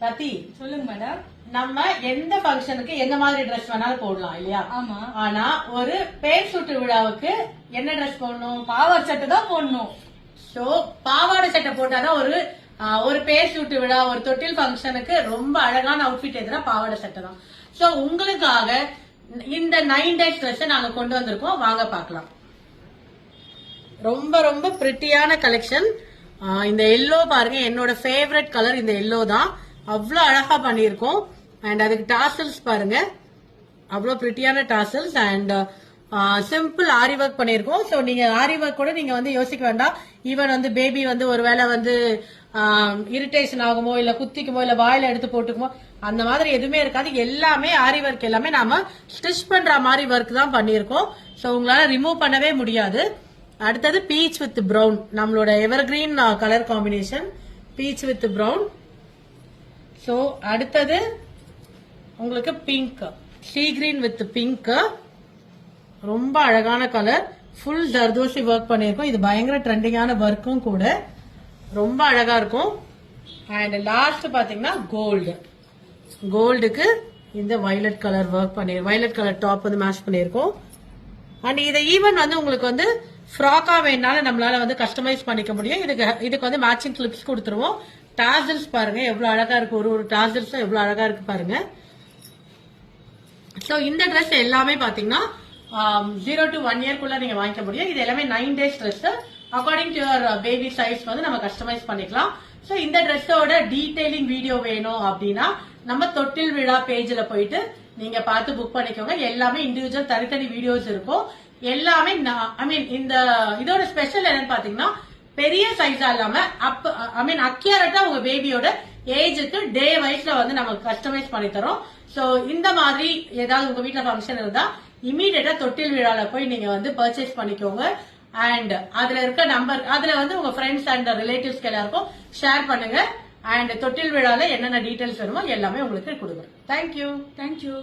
ரத்தி சொல்லுங்க மேடம். நம்ம எந்த ஃபங்க்ஷனுக்கு எந்த மாதிரி ட்ரெஸ் வேணாலும் போடலாம் இல்லையா? ஆமா. ஆனா ஒரு பேர் சூட்டு விழாவுக்கு என்ன ட்ரெஸ் போடணும்? பாவாடை சட்டை தான் போடணும். சோ பாவாடை சட்டை போட்டாதான் ஒரு பேர் சூட்டு விழா, ஒரு தொட்டில் ஃபங்க்ஷனுக்கு ரொம்ப அழகான அவுட்ஃபிட் எதுனா பாவாடை சட்டை தான். சோ உங்களுக்காக இந்த 9 days ட்ரெஸ் நாங்க கொண்டு வந்திருக்கோம், வாங்க பார்க்கலாம். ரொம்ப ரொம்ப பிரிட்டியான கலெக்ஷன். இந்த எல்லோ பாருங்க, என்னோட ஃபேவரட் கலர் இந்த எல்லோ தான். அவ்வளோ அழகா பண்ணியிருக்கோம். அண்ட் அதுக்கு டாசல்ஸ் பாருங்க, அவ்வளோ பிரிட்டியான tassels. And simple aari work பண்ணியிருக்கோம். ஸோ நீங்க ஆரி ஒர்க் கூட நீங்க வந்து யோசிக்க வேண்டாம். ஈவன் வந்து பேபி வந்து ஒருவேளை வந்து இரிட்டேஷன் ஆகுமோ, இல்ல குத்திக்குமோ, இல்ல வாயில எடுத்து போட்டுக்குமோ, அந்த மாதிரி எதுவுமே இருக்காது. எல்லாமே ஆரி ஒர்க், எல்லாமே நாம ஸ்டிச் பண்ற மாதிரி ஒர்க் தான் பண்ணியிருக்கோம். ஸோ உங்களால ரிமூவ் பண்ணவே முடியாது. அடுத்தது பீச் வித் பிரவுன், நம்மளோட evergreen colour combination, peach with brown. So அடுத்தது உங்களுக்கு pink, sea green with pink, ரொம்ப அழகான கலர். ஃபுல் ஜர்தோஷி ஒர்க் பண்ணிருக்கோம். இது பயங்கர ட்ரெண்டிங்கான ஒர்க்கும் கூட, ரொம்ப அழகா இருக்கும். அண்ட் லாஸ்ட் பாத்தீங்கன்னா கோல்டுக்கு இந்த வயலட் கலர் ஒர்க் பண்ணி, வயலட் கலர் டாப் வந்து மேட்ச் பண்ணிருக்கோம். அண்ட் இதை ஈவன் வந்து உங்களுக்கு வந்து ஃப்ராக்கா வேணாலும் நம்மளால வந்து கஸ்டமைஸ் பண்ணிக்க முடியும். இதுக்கு வந்து மேட்சிங் கிளிப்ஸ் கொடுத்துருவோம். டாசல்ஸ் பாருங்க எவ்வளவு அழகா இருக்கு, ஒரு டாசல்ஸ் எவ்வளவு அழகா இருக்கு பாருங்க. சோ இந்த ட்ரெஸ் எல்லாமே பாத்தீங்கன்னா 0 to 1 year குள்ள நீங்க வாங்கிக்க முடியும். இது எல்லாமே 9 days dress. According to your baby size வந்து நம்ம கஸ்டமைஸ் பண்ணிக்கலாம். சோ இந்த ட்ரெஸ்ஸோட டீடைலிங் வீடியோ வேணும் அப்படின்னா நம்ம தொட்டில் விழா பேஜ்ல போயிட்டு நீங்க பார்த்து புக் பண்ணிக்கோங்க. எல்லாமே இண்டிவிஜுவல் தனித்தனி வீடியோஸ் இருக்கும். எல்லாமே இந்த இதோட ஸ்பெஷல் என்னன்னு பாத்தீங்கன்னா, பெரிய சைஸா இல்லாம அக்யூரேட்டா உங்க பேபியோட ஏஜுக்கு டே வைஸ்ல வந்து நம்ம கஸ்டமைஸ் பண்ணி தரோம். சோ இந்த மாதிரி ஏதாவது உங்க வீட்டுல ஃபங்க்ஷன் இருந்தா இமீடியட்டா தொட்டில் விழால போய் நீங்க வந்து பர்ச்சேஸ் பண்ணிக்கோங்க. அண்ட் அதுல இருக்க நம்பர், அதுல வந்து உங்க ஃப்ரெண்ட்ஸ் அண்ட் ரிலேட்டிவ்ஸ்க்கு எல்லாருக்கும் ஷேர் பண்ணுங்க. அண்ட் தொட்டில் விழால என்னென்ன டீடைல்ஸ் வேணுமோ எல்லாமே உங்களுக்கு கொடுக்குறேன். தேங்க்யூ.